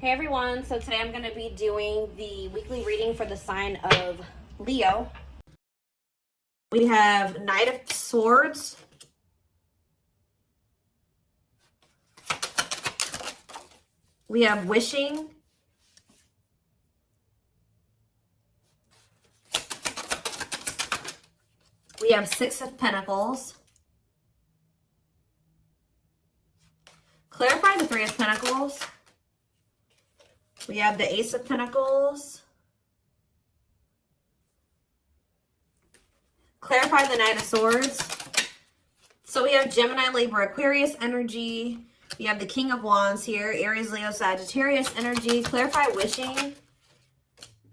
Hey everyone, so today I'm going to be doing the weekly reading for the sign of Leo. We have Knight of Swords, we have Wishing, we have Six of Pentacles, clarify the Three of Pentacles, we have the Ace of Pentacles, clarify the Knight of Swords. So we have Gemini, Libra, Aquarius energy. We have the King of Wands here, Aries, Leo, Sagittarius energy. Clarify Wishing.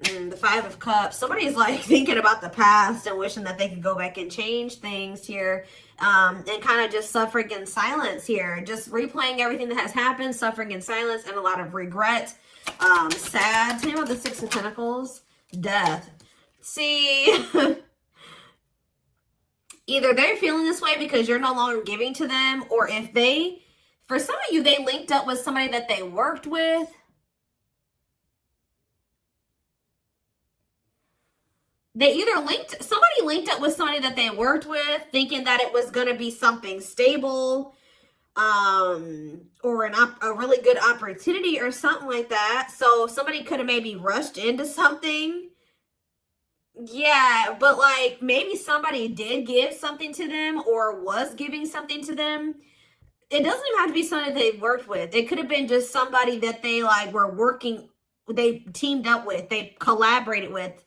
The Five of Cups. Somebody's like thinking about the past and wishing that they could go back and change things here. And kind of just suffering in silence here. Just replaying everything that has happened, suffering in silence, and a lot of regret. Sad. Tell me about the Six of Pentacles. Death. See... Either they're feeling this way because you're no longer giving to them, or if they, for some of you, they linked up with somebody that they worked with. They either somebody linked up with somebody that they worked with, thinking that it was going to be something stable, or a really good opportunity or something like that. So somebody could have maybe rushed into something. Yeah, but like maybe somebody did give something to them or was giving something to them. It doesn't even have to be somebody they worked with. It could have been just somebody that they like were working, they teamed up with, they collaborated with.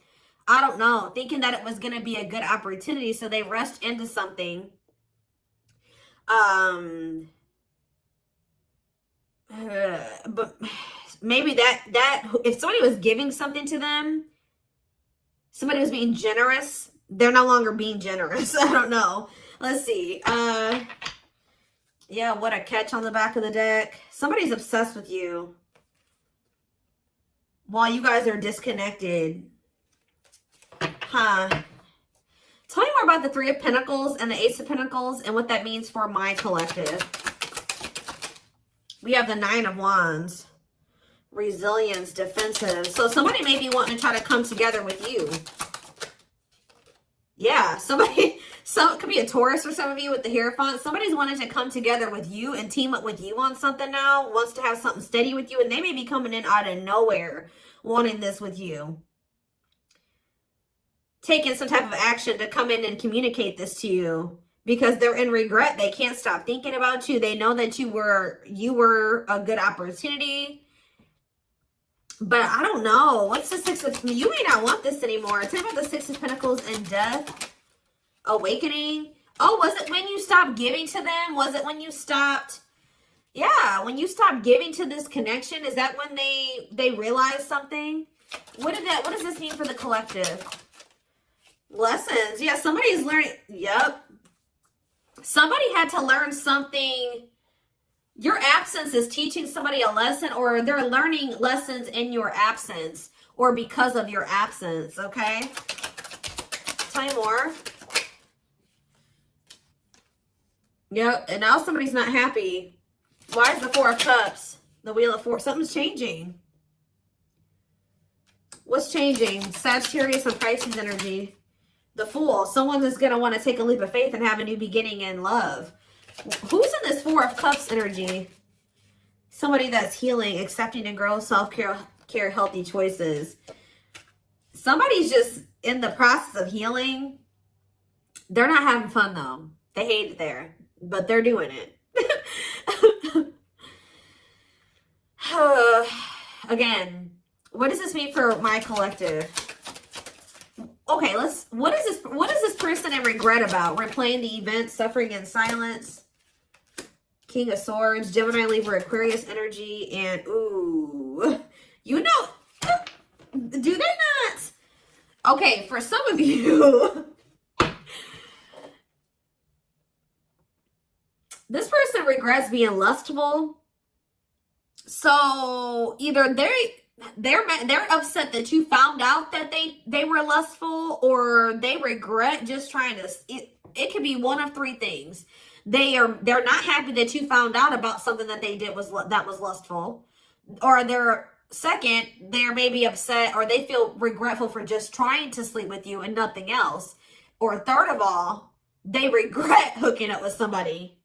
I don't know, thinking that it was going to be a good opportunity, so they rushed into something. But maybe that if somebody was giving something to them, somebody was being generous. They're no longer being generous. I don't know. Let's see. Yeah, what a catch on the back of the deck. Somebody's obsessed with you while you guys are disconnected. Huh. Tell me more about the Three of Pentacles and the Ace of Pentacles and what that means for my collective. We have the Nine of Wands. Resilience, defensive. So somebody may be wanting to try to come together with you. Yeah, it could be a Taurus for some of you with the Hierophant. Somebody's wanting to come together with you and team up with you on something now, wants to have something steady with you, and they may be coming in out of nowhere wanting this with you. Taking some type of action to come in and communicate this to you because they're in regret. They can't stop thinking about you. They know that you were a good opportunity. But I don't know. What's the Six of... You may not want this anymore. Tell me about the Six of Pentacles and Death. Awakening. Oh, was it when you stopped giving to them? Was it when you stopped... Yeah, when you stopped giving to this connection? Is that when they realized something? What does this mean for the collective? Lessons. Yeah, somebody's learning... Yep. Somebody had to learn something... Your absence is teaching somebody a lesson, or they're learning lessons in your absence or because of your absence, okay? Tell me more. Yep, and now somebody's not happy. Why is the Four of Cups? The Wheel of Four. Something's changing. What's changing? Sagittarius and Pisces energy. The Fool. Someone is going to want to take a leap of faith and have a new beginning in love. Who's in this Four of Cups energy? Somebody that's healing, accepting and growing, self-care, healthy choices. Somebody's just in the process of healing. They're not having fun, though. They hate it there, but they're doing it. Again, what does this mean for my collective? Okay, what is this person in regret about? Replaying the event, suffering in silence. King of Swords, Gemini, Libra, Aquarius energy, and ooh, you know, do they not? Okay, for some of you, this person regrets being lustful. So either they're upset that you found out that they were lustful, or they regret just trying to. It could be one of three things. They're not happy that you found out about something that they did that was lustful, or they're second, they're maybe upset or they feel regretful for just trying to sleep with you and nothing else. Or third of all, they regret hooking up with somebody.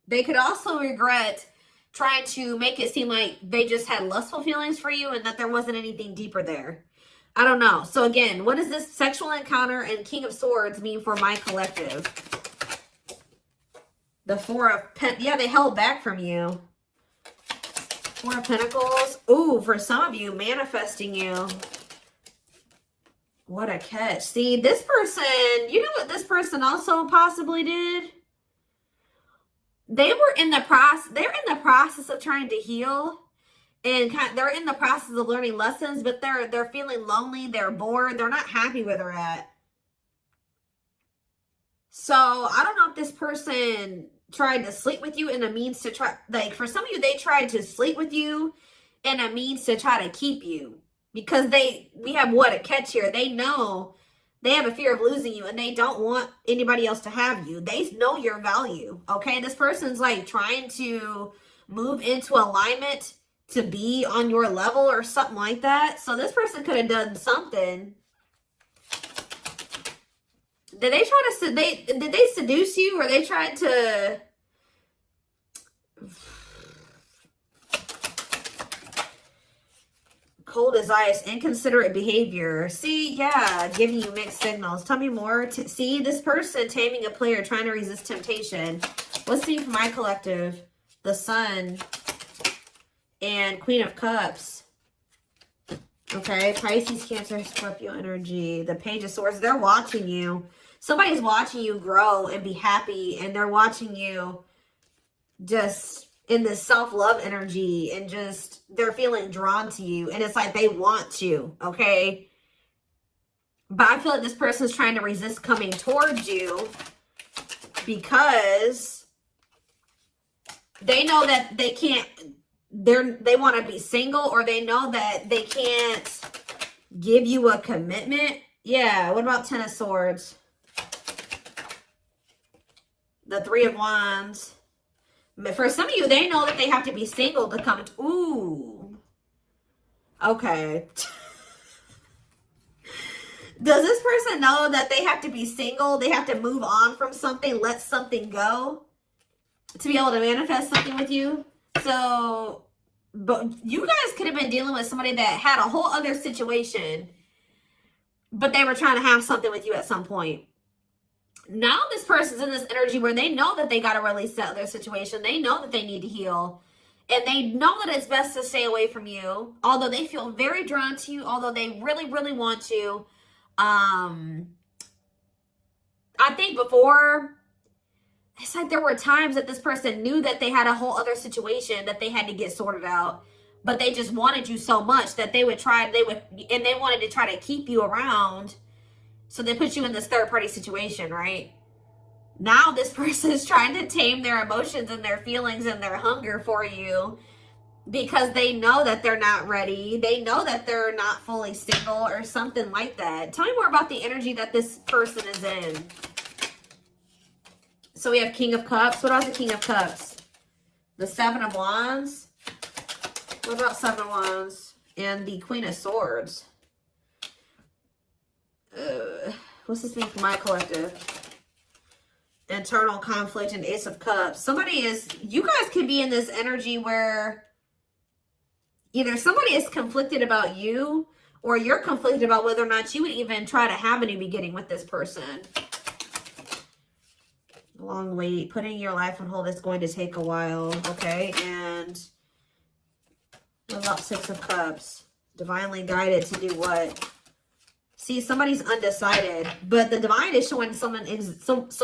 They could also regret trying to make it seem like they just had lustful feelings for you and that there wasn't anything deeper there. I don't know. So again, what does this sexual encounter and King of Swords mean for my collective? The Four of Pentacles. Yeah, they held back from you. Four of Pentacles. Ooh, for some of you, manifesting you. What a catch. See, this person, you know what this person also possibly did? They're in the process of trying to heal, and they're in the process of learning lessons, but they're feeling lonely, they're bored, they're not happy where they're at. So I don't know if this person tried to sleep with you in a means to try, like for some of you, they tried to sleep with you in a means to try to keep you, because we have what a catch here. They know they have a fear of losing you and they don't want anybody else to have you. They know your value. Okay. This person's like trying to move into alignment to be on your level or something like that. So this person could have done something. Did they try to, did they seduce you, or they tried to, cold as ice, inconsiderate behavior. See, yeah, giving you mixed signals. Tell me more. See, this person taming a player, trying to resist temptation. Let's see for my collective. The Sun and Queen of Cups. Okay, Pisces, Cancer, Scorpio energy. The Page of Swords. They're watching you. Somebody's watching you grow and be happy, and they're watching you just in this self-love energy, and just they're feeling drawn to you, and it's like they want you, okay? But I feel like this person's trying to resist coming towards you because they know that they can't, they want to be single, or they know that they can't give you a commitment. Yeah, what about Ten of Swords? The Three of Wands. But for some of you, they know that they have to be single to come. Ooh. Okay. Does this person know that they have to be single? They have to move on from something, let something go to be able to manifest something with you? So, but you guys could have been dealing with somebody that had a whole other situation, but they were trying to have something with you at some point. Now this person's in this energy where they know that they got to release that other situation. They know that they need to heal. And they know that it's best to stay away from you. Although they feel very drawn to you. Although they really, really want to. I think before, it's like there were times that this person knew that they had a whole other situation that they had to get sorted out. But they just wanted you so much that they would try, and they wanted to try to keep you around. So they put you in this third-party situation, right? Now this person is trying to tame their emotions and their feelings and their hunger for you because they know that they're not ready. They know that they're not fully single or something like that. Tell me more about the energy that this person is in. So we have King of Cups. What about the King of Cups? The Seven of Wands. What about Seven of Wands? And the Queen of Swords. What's this mean for my collective? Internal conflict and Ace of Cups. You guys could be in this energy where either somebody is conflicted about you, or you're conflicted about whether or not you would even try to have a new beginning with this person. Long wait. Putting your life on hold is going to take a while. Okay. And what about Six of Cups? Divinely guided to do what? See, somebody's undecided, but the divine is showing someone,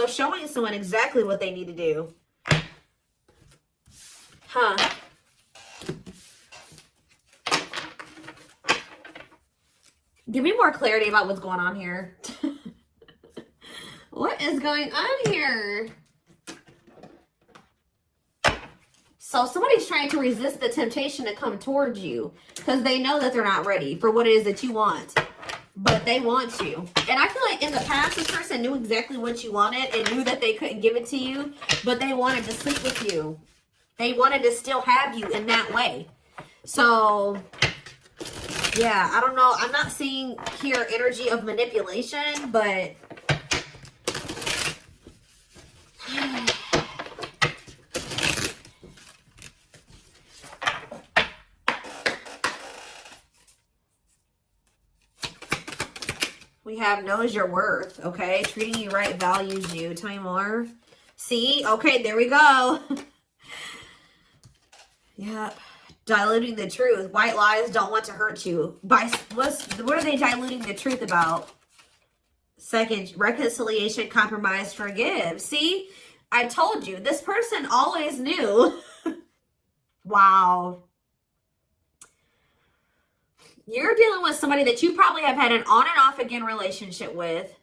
showing someone exactly what they need to do. Huh. Give me more clarity about what's going on here. What is going on here? So somebody's trying to resist the temptation to come towards you because they know that they're not ready for what it is that you want. but they want you. And I feel like in the past, this person knew exactly what you wanted and knew that they couldn't give it to you, but they wanted to sleep with you. They wanted to still have you in that way. So, yeah, I don't know. I'm not seeing here energy of manipulation, but we have knows your worth, okay? Treating you right, values you. Tell me more. See? Okay, there we go. Yep. Diluting the truth. White lies don't want to hurt you. What are they diluting the truth about? Second, reconciliation, compromise, forgive. See? I told you. This person always knew. Wow. You're dealing with somebody that you probably have had an on and off again relationship with.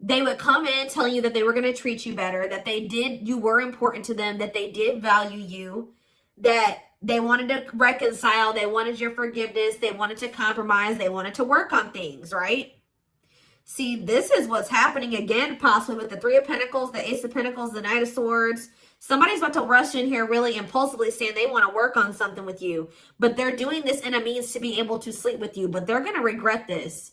They would come in telling you that they were going to treat you better, that you were important to them, that they did value you, that they wanted to reconcile, they wanted your forgiveness, they wanted to compromise, they wanted to work on things, right? See, this is what's happening again, possibly with the Three of Pentacles, the Ace of Pentacles, the Knight of Swords. Somebody's about to rush in here really impulsively saying they want to work on something with you, but they're doing this in a means to be able to sleep with you, but they're going to regret this.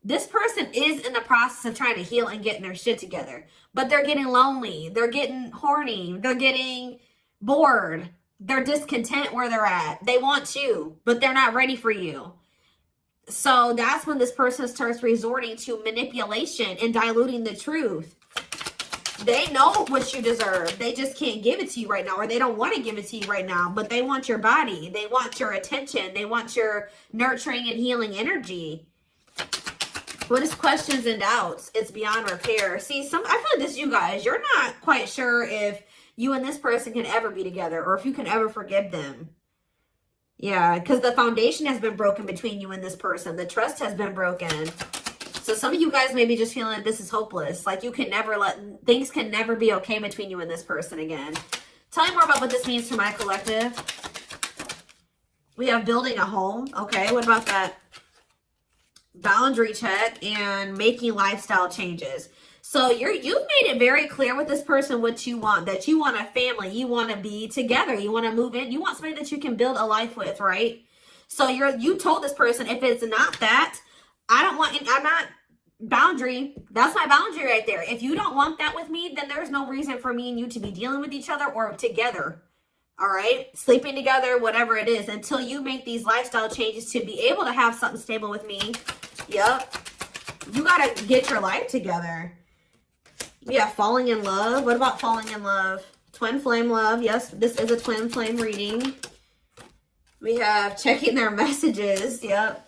This person is in the process of trying to heal and getting their shit together, but they're getting lonely. They're getting horny. They're getting bored. They're discontent where they're at. They want you, but they're not ready for you. So that's when this person starts resorting to manipulation and diluting the truth. They know what you deserve. They just can't give it to you right now, or they don't want to give it to you right now, but they want your body. They want your attention. They want your nurturing and healing energy. What is questions and doubts? It's beyond repair. See, I feel like this, you guys, you're not quite sure if you and this person can ever be together or if you can ever forgive them. Yeah, because the foundation has been broken between you and this person. The trust has been broken. So some of you guys may be just feeling like this is hopeless. Like things can never be okay between you and this person again. Tell me more about what this means for my collective. We have building a home. Okay, what about that? Boundary check and making lifestyle changes. So you've made it very clear with this person what you want, that you want a family, you want to be together, you want to move in, you want somebody that you can build a life with, right? So you told this person, if it's not that, I'm not boundary. That's my boundary right there. If you don't want that with me, then there's no reason for me and you to be dealing with each other or together. All right, sleeping together, whatever it is, until you make these lifestyle changes to be able to have something stable with me. Yep. You got to get your life together. Yeah, falling in love. What about falling in love? Twin flame love. Yes, this is a twin flame reading. We have checking their messages. Yep.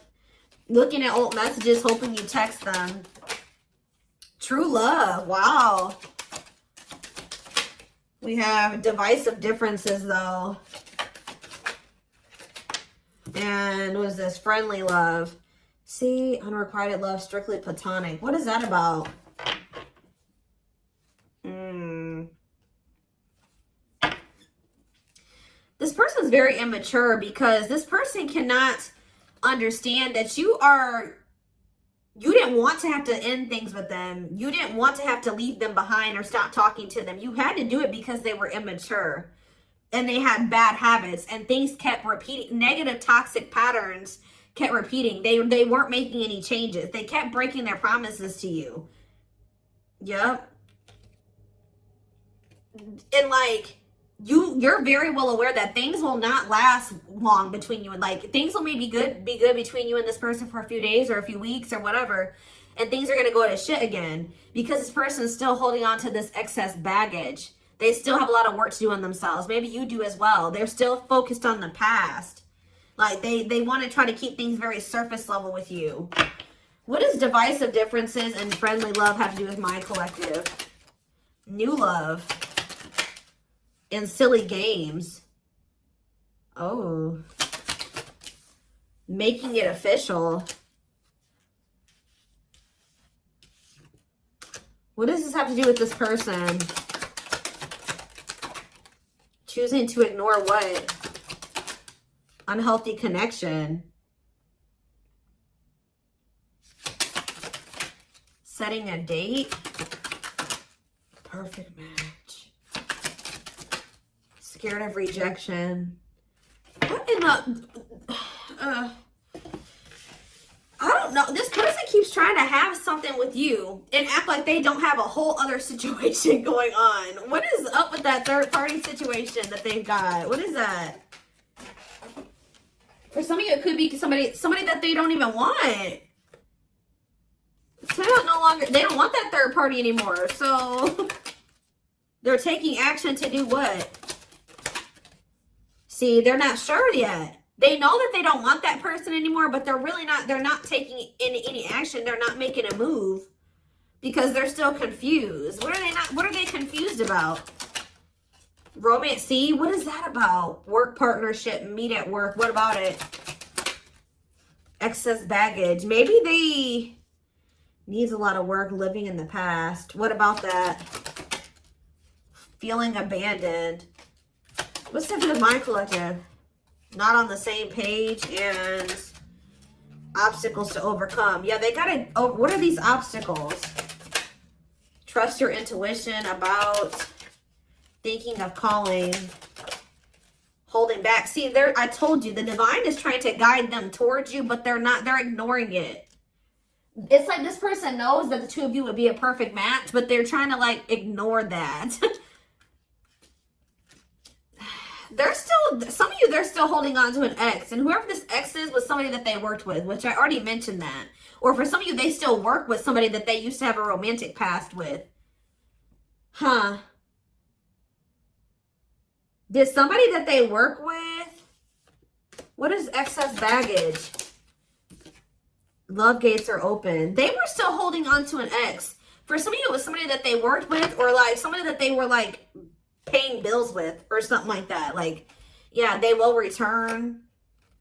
Looking at old messages, hoping you text them. True love. Wow. We have divisive differences, though. And what is this? Friendly love. See, unrequited love, strictly platonic. What is that about? This person's very immature because this person cannot understand that you didn't want to have to end things with them. You didn't want to have to leave them behind or stop talking to them. You had to do it because they were immature and they had bad habits and things kept repeating. Negative toxic patterns kept repeating. They weren't making any changes. They kept breaking their promises to you. Yep. And like, you're very well aware that things will not last long between you, and like things will maybe be good between you and this person for a few days or a few weeks or whatever, and things are going to go to shit again because this person is still holding on to this excess baggage. They still have a lot of work to do on themselves. Maybe you do as well. They're still focused on the past. Like they want to try to keep things very surface level with you. What does divisive differences and friendly love have to do with my collective? New love. And silly games. Oh. Making it official. What does this have to do with this person? Choosing to ignore what? Unhealthy connection. Setting a date. Perfect match. Scared of rejection. What in the... I don't know. This person keeps trying to have something with you and act like they don't have a whole other situation going on. What is up with that third party situation that they've got? What is that? For some of you, it could be somebody that they don't even want. So they don't want that third party anymore. So they're taking action to do what? See, they're not sure yet. They know that they don't want that person anymore, but they're not taking any action. They're not making a move because they're still confused. What are they confused about? Romance, see, what is that about? Work partnership, meet at work. What about it? Excess baggage. Maybe they needs a lot of work, living in the past. What about that? Feeling abandoned. What's up with my collective? Not on the same page and obstacles to overcome. Yeah, they gotta, oh, what are these obstacles? Trust your intuition about thinking of calling, holding back. See, I told you, the divine is trying to guide them towards you, but they're ignoring it. It's like this person knows that the two of you would be a perfect match, but they're trying to like ignore that. Some of you, they're still holding on to an ex. And whoever this ex is was somebody that they worked with, which I already mentioned that. Or for some of you, they still work with somebody that they used to have a romantic past with. Huh. Did somebody that they work with? What is excess baggage? Love gates are open. They were still holding on to an ex. For some of you, it was somebody that they worked with or like somebody that they were like paying bills with or something like that. Like, yeah, they will return.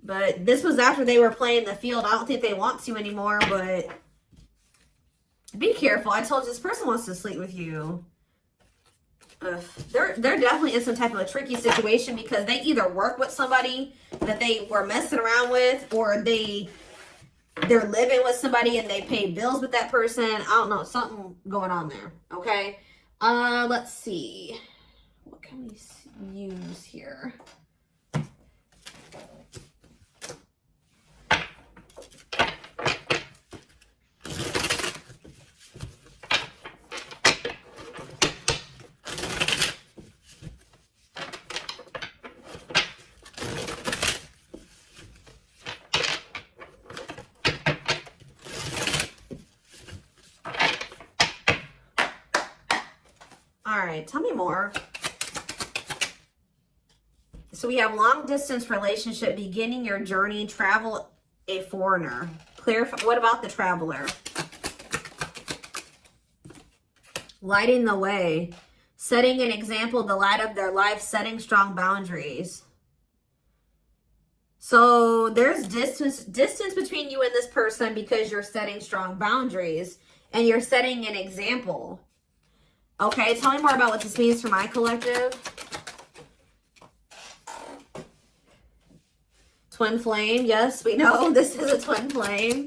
But this was after they were playing the field. I don't think they want to anymore, but be careful. I told you this person wants to sleep with you. They're definitely in some type of a tricky situation because they either work with somebody that they were messing around with or they're living with somebody and they pay bills with that person. I don't know. Something going on there. Okay. Let's see. What can we use here? All right, tell me more. So we have long distance relationship, beginning your journey, travel, a foreigner. Clarify, what about the traveler? Lighting the way, setting an example, the light of their life, setting strong boundaries. So there's distance between you and this person because you're setting strong boundaries and you're setting an example. Okay, tell me more about what this means for my collective. Twin flame, yes, we know this is a twin flame.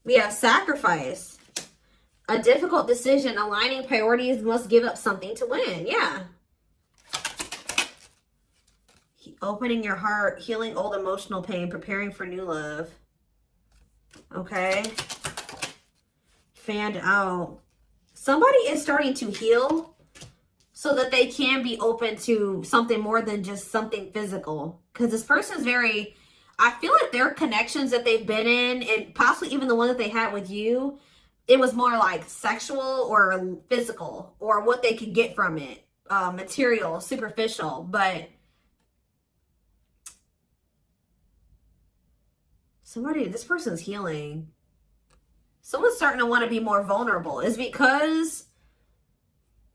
We have sacrifice. A difficult decision, aligning priorities, must give up something to win. Yeah. Opening your heart, healing old emotional pain, preparing for new love. Okay. Fanned out. Somebody is starting to heal so that they can be open to something more than just something physical. Because this person's very, I feel like their connections that they've been in, and possibly even the one that they had with you, it was more like sexual or physical or what they could get from it. Material, superficial. But this person's healing. Someone's starting to want to be more vulnerable. Is because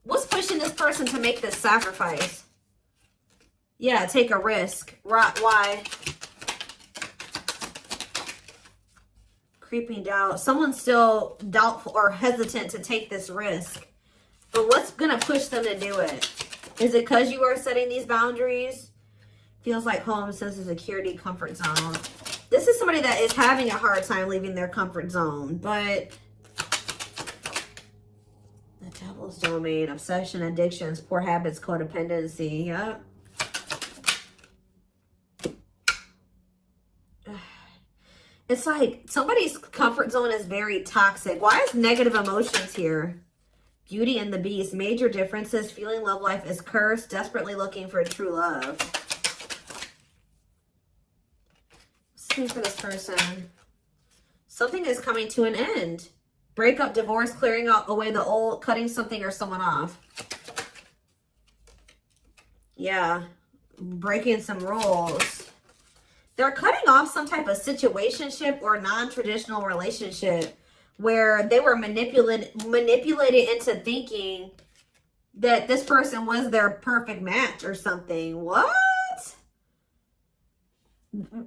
what's pushing this person to make this sacrifice? Yeah, take a risk. Why? Creeping doubt. Someone's still doubtful or hesitant to take this risk. But what's going to push them to do it? Is it because you are setting these boundaries? Feels like home, sense of security, comfort zone. This is somebody that is having a hard time leaving their comfort zone. But Devil's domain, obsession, addictions, poor habits, codependency. Yep. It's like somebody's comfort zone is very toxic. Why is negative emotions here? Beauty and the Beast. Major differences. Feeling love life is cursed. Desperately looking for true love. What's for this person? Something is coming to an end. Breakup, divorce, clearing out away the old, cutting something or someone off. Yeah. Breaking some rules. They're cutting off some type of situationship or non-traditional relationship where they were manipulated into thinking that this person was their perfect match or something. What?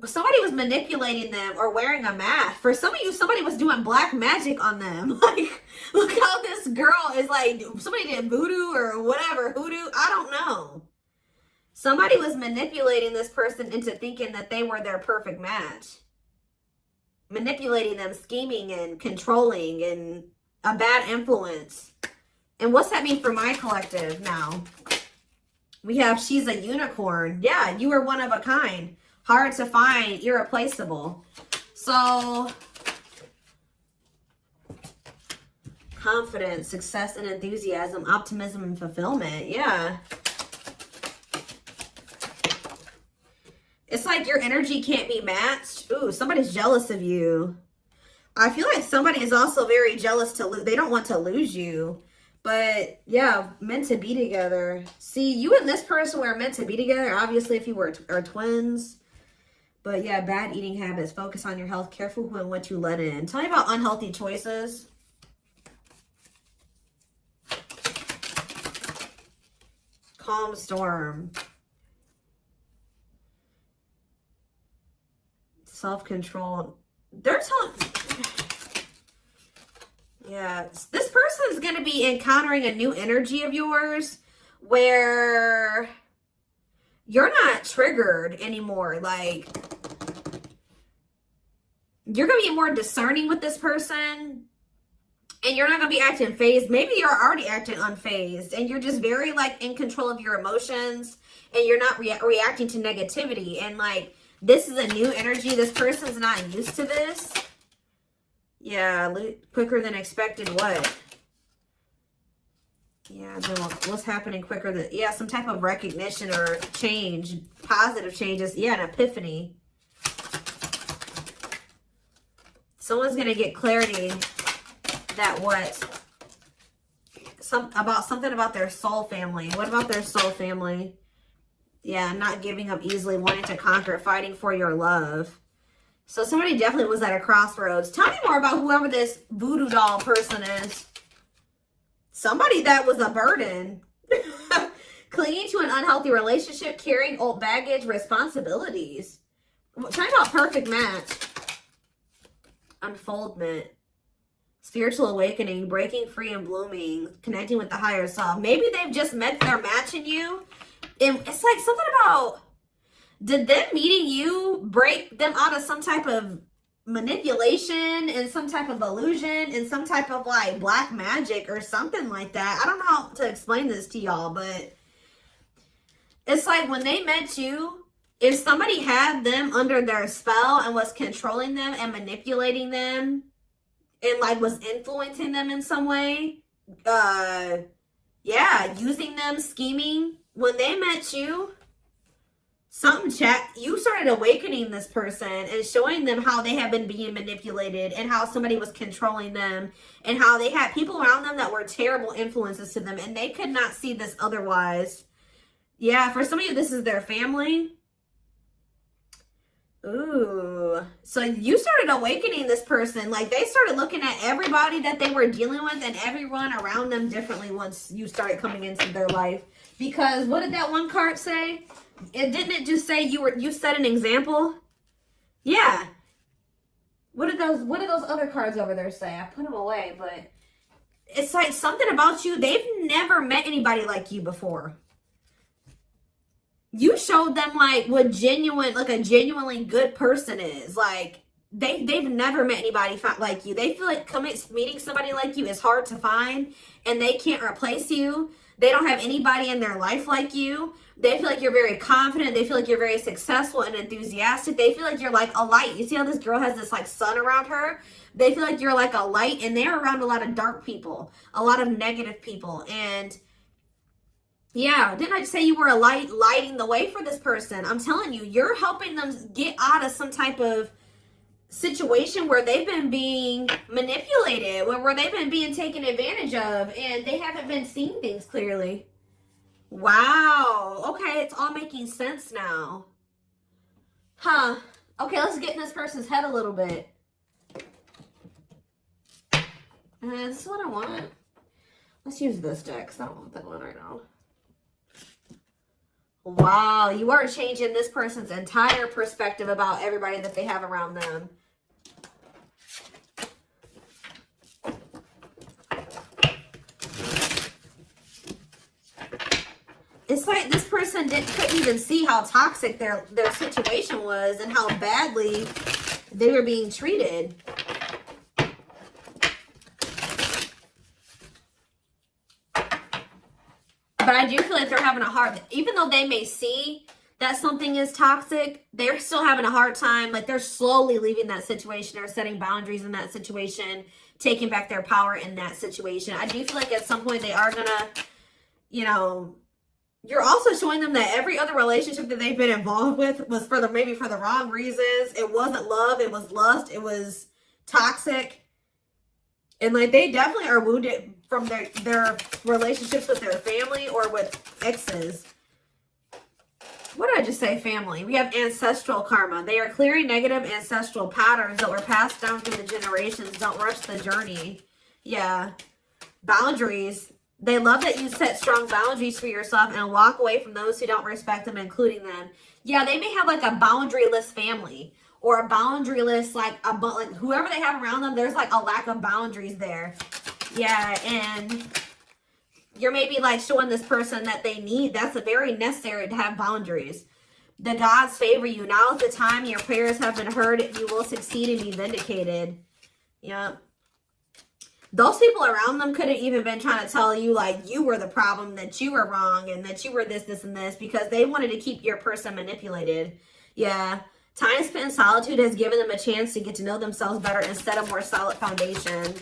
Somebody was manipulating them or wearing a mask. For some of you, somebody was doing black magic on them. Like, look how this girl is like, somebody did voodoo or whatever, hoodoo. I don't know. Somebody was manipulating this person into thinking that they were their perfect match. Manipulating them, scheming and controlling and a bad influence. And what's that mean for my collective now? We have she's a unicorn. Yeah, you are one of a kind. Hard to find, irreplaceable. So, confidence, success and enthusiasm, optimism and fulfillment. Yeah. It's like your energy can't be matched. Ooh, somebody's jealous of you. I feel like somebody is also very jealous to lose. They don't want to lose you. But yeah, meant to be together. See, you and this person were meant to be together. Obviously, if you are twins. But yeah, bad eating habits. Focus on your health. Careful who and what you let in. Tell me about unhealthy choices. Calm storm. Self-control. They're telling... Yeah. This person is going to be encountering a new energy of yours where you're not triggered anymore. Like, you're going to be more discerning with this person. And you're not going to be acting phased. Maybe you're already acting unfazed. And you're just very, like, in control of your emotions. And you're not reacting to negativity. And, like, this is a new energy. This person's not used to this. Yeah, quicker than expected. What? Yeah, what's happening quicker than... Yeah, some type of recognition or change. Positive changes. Yeah, an epiphany. Someone's going to get clarity that what? Something about their soul family. What about their soul family? Yeah, not giving up easily, wanting to conquer, fighting for your love. So somebody definitely was at a crossroads. Tell me more about whoever this voodoo doll person is. Somebody that was a burden. Clinging to an unhealthy relationship, carrying old baggage, responsibilities. Tell me about perfect match. Unfoldment. Spiritual awakening, breaking free and blooming, connecting with the higher self. Maybe they've just met their match in you. And it's like something about, did them meeting you break them out of some type of manipulation and some type of illusion and some type of like black magic or something like that? I don't know how to explain this to y'all, but it's like when they met you, if somebody had them under their spell and was controlling them and manipulating them and like was influencing them in some way, yeah, using them, scheming. When they met you, you started awakening this person and showing them how they have been being manipulated and how somebody was controlling them and how they had people around them that were terrible influences to them and they could not see this otherwise. Yeah, for some of you, this is their family. Ooh. So you started awakening this person. Like they started looking at everybody that they were dealing with and everyone around them differently once you started coming into their life. Because what did that one card say? Didn't it just say you set an example? Yeah. What did those other cards over there say? I put them away, but it's like something about you. They've never met anybody like you before. You showed them like what a genuinely good person is. Like they've never met anybody like you. They feel like meeting somebody like you is hard to find, and they can't replace you. They don't have anybody in their life like you. They feel like you're very confident. They feel like you're very successful and enthusiastic. They feel like you're like a light. You see how this girl has this like sun around her? They feel like you're like a light, and they're around a lot of dark people, a lot of negative people. And yeah, didn't I just say you were a light, lighting the way for this person? I'm telling you, you're helping them get out of some type of situation where they've been being manipulated, where they've been being taken advantage of, and they haven't been seeing things clearly. Wow. Okay, it's all making sense now. Huh. Okay, let's get in this person's head a little bit. This is what I want. Let's use this deck, because I don't want that one right now. Wow, you are changing this person's entire perspective about everybody that they have around them. It's like this person couldn't even see how toxic their situation was and how badly they were being treated. But I do feel like they're having a hard, even though they may see that something is toxic, they're still having a hard time. Like, they're slowly leaving that situation or setting boundaries in that situation, taking back their power in that situation. I do feel like at some point they are gonna, you know, you're also showing them that every other relationship that they've been involved with was maybe for the wrong reasons. It wasn't love, it was lust, it was toxic. And like, they definitely are wounded from their relationships with their family or with exes. What did I just say? Family. We have ancestral karma. They are clearing negative ancestral patterns that were passed down through the generations. Don't rush the journey. Yeah. Boundaries. They love that you set strong boundaries for yourself and walk away from those who don't respect them, including them. Yeah, they may have like a boundaryless family or a boundaryless, like whoever they have around them, there's like a lack of boundaries there. Yeah, and you're maybe like showing this person that they need. That's very necessary to have boundaries. The gods favor you. Now is the time. Your prayers have been heard. You will succeed and be vindicated. Yep. Those people around them could have even been trying to tell you like you were the problem, that you were wrong, and that you were this, this, and this, because they wanted to keep your person manipulated. Yeah. Time spent in solitude has given them a chance to get to know themselves better and set a more solid foundation.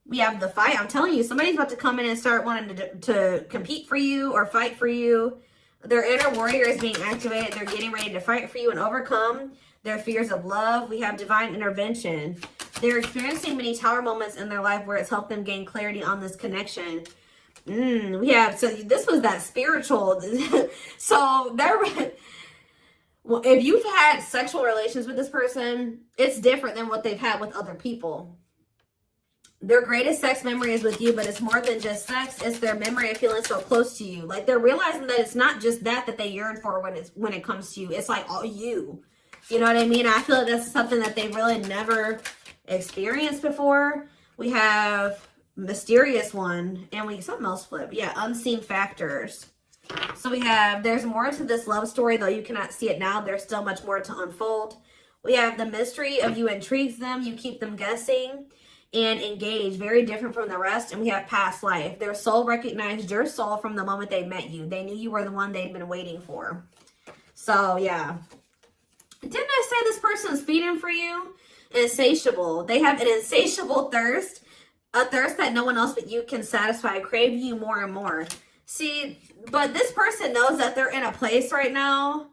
We have the fight. I'm telling you, somebody's about to come in and start wanting to compete for you or fight for you. Their inner warrior is being activated. They're getting ready to fight for you and overcome their fears of love. We have divine intervention. They're experiencing many tower moments in their life where it's helped them gain clarity on this connection. We have, so this was that spiritual. So well, if you've had sexual relations with this person, it's different than what they've had with other people. Their greatest sex memory is with you, but it's more than just sex. It's their memory of feeling so close to you. Like, they're realizing that it's not just that they yearn for when it comes to you. It's like all you. You know what I mean? I feel like that's something that they've really never experienced before. We have mysterious one, and something else flip. Yeah, unseen factors. So we have, there's more to this love story, though you cannot see it now. There's still much more to unfold. We have the mystery of you intrigues them. You keep them guessing and engage. Very different from the rest. And we have past life. Their soul recognized your soul from the moment they met you. They knew you were the one they'd been waiting for. So, yeah. Didn't I say this person's feeding for you? Insatiable. They have an insatiable thirst. A thirst that no one else but you can satisfy. Crave you more and more. See, but this person knows that they're in a place right now.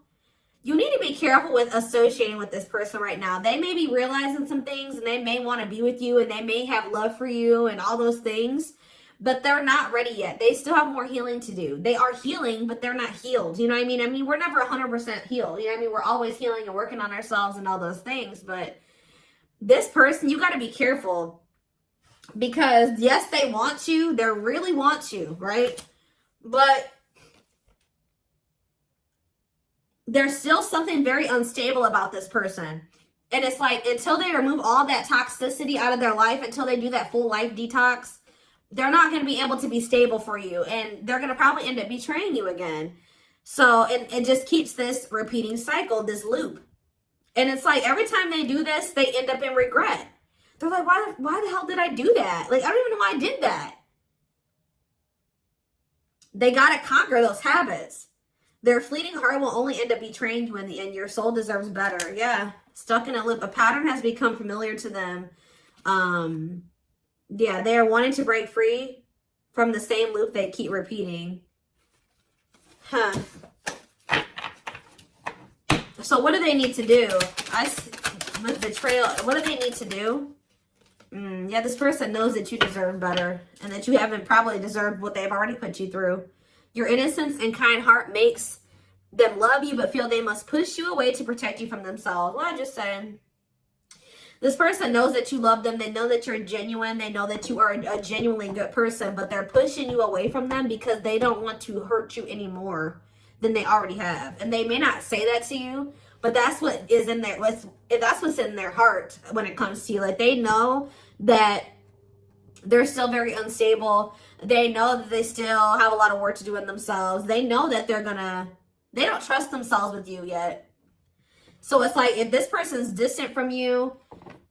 You need to be careful with associating with this person right now. They may be realizing some things, and they may want to be with you, and they may have love for you and all those things, but they're not ready yet. They still have more healing to do. They are healing, but they're not healed. You know what I mean? I mean, we're never 100% healed. You know what I mean? We're always healing and working on ourselves and all those things, but this person, you got to be careful, because yes, they want you. They really want you, right? But there's still something very unstable about this person. And it's like, until they remove all that toxicity out of their life, until they do that full life detox, they're not going to be able to be stable for you. And they're going to probably end up betraying you again. So it just keeps this repeating cycle, this loop. And it's like every time they do this, they end up in regret. They're like, why the hell did I do that? Like, I don't even know why I did that. They got to conquer those habits. Their fleeting heart will only end up betraying you in the end. Your soul deserves better. Yeah. Stuck in a loop. A pattern has become familiar to them. Yeah, they are wanting to break free from the same loop they keep repeating. Huh. So what do they need to do? With betrayal, what do they need to do? Yeah, this person knows that you deserve better and that you haven't probably deserved what they've already put you through. Your innocence and kind heart makes them love you but feel they must push you away to protect you from themselves. Well, I just said, this person knows that you love them. They know that you're genuine. They know that you are a genuinely good person, but they're pushing you away from them because they don't want to hurt you any more than they already have. And they may not say that to you, but that's what is in there. That's what's in their heart when it comes to you. Like, they know that they're still very unstable. They know that they still have a lot of work to do in themselves. They know that they don't trust themselves with you yet. So it's like, if this person's distant from you,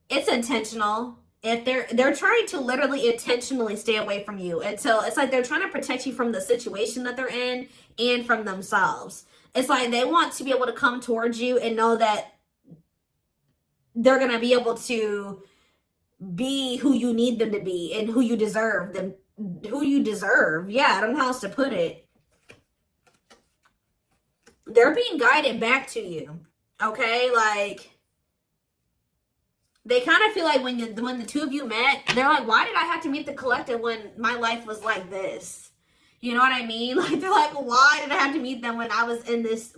it's intentional. If they're trying to literally intentionally stay away from you until it's like they're trying to protect you from the situation that they're in and from themselves. It's like they want to be able to come towards you and know that they're going to be able to be who you need them to be and who you deserve them, who you deserve. Yeah, I don't know how else to put it. They're being guided back to you. Okay, like, they kind of feel like when the two of you met, they're like, why did I have to meet the collective when my life was like this? You know what I mean? Like, they're like, why did I have to meet them when I was in this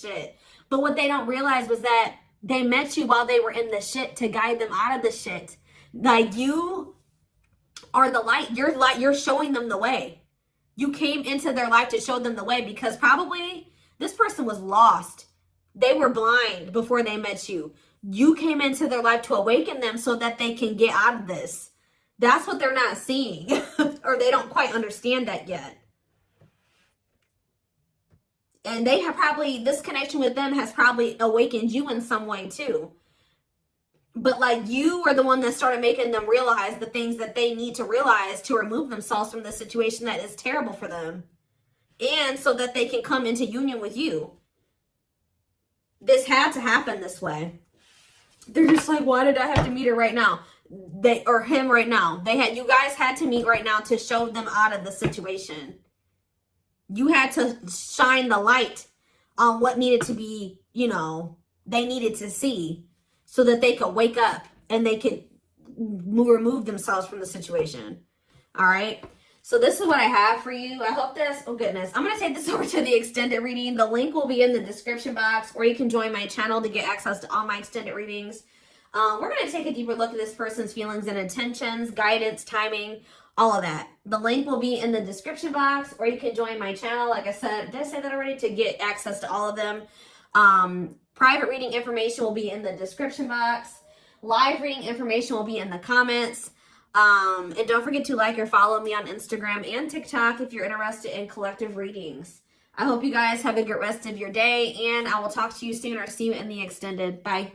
shit? But what they don't realize was that they met you while they were in the shit to guide them out of the shit. Like, you are the light. You're showing them the way. You came into their life to show them the way because probably this person was lost. They were blind before they met you. You came into their life to awaken them so that they can get out of this. That's what they're not seeing. Or they don't quite understand that yet. And they have probably, this connection with them has probably awakened you in some way too. But like, you are the one that started making them realize the things that they need to realize to remove themselves from the situation that is terrible for them. And so that they can come into union with you. This had to happen this way. They're just like, why did I have to meet her right now? Or him right now. You guys had to meet right now to show them out of the situation. You had to shine the light on what needed to be, they needed to see so that they could wake up and they could remove themselves from the situation. All right. So this is what I have for you. I hope this, oh goodness, I'm going to take this over to the extended reading. The link will be in the description box, or you can join my channel to get access to all my extended readings. We're going to take a deeper look at this person's feelings and intentions, guidance, timing, all of that. The link will be in the description box, or you can join my channel. Like I said, did I say that already? To get access to all of them. Private reading information will be in the description box. Live reading information will be in the comments. And don't forget to like or follow me on Instagram and TikTok if you're interested in collective readings. I hope you guys have a good rest of your day, and I will talk to you soon or see you in the extended. Bye.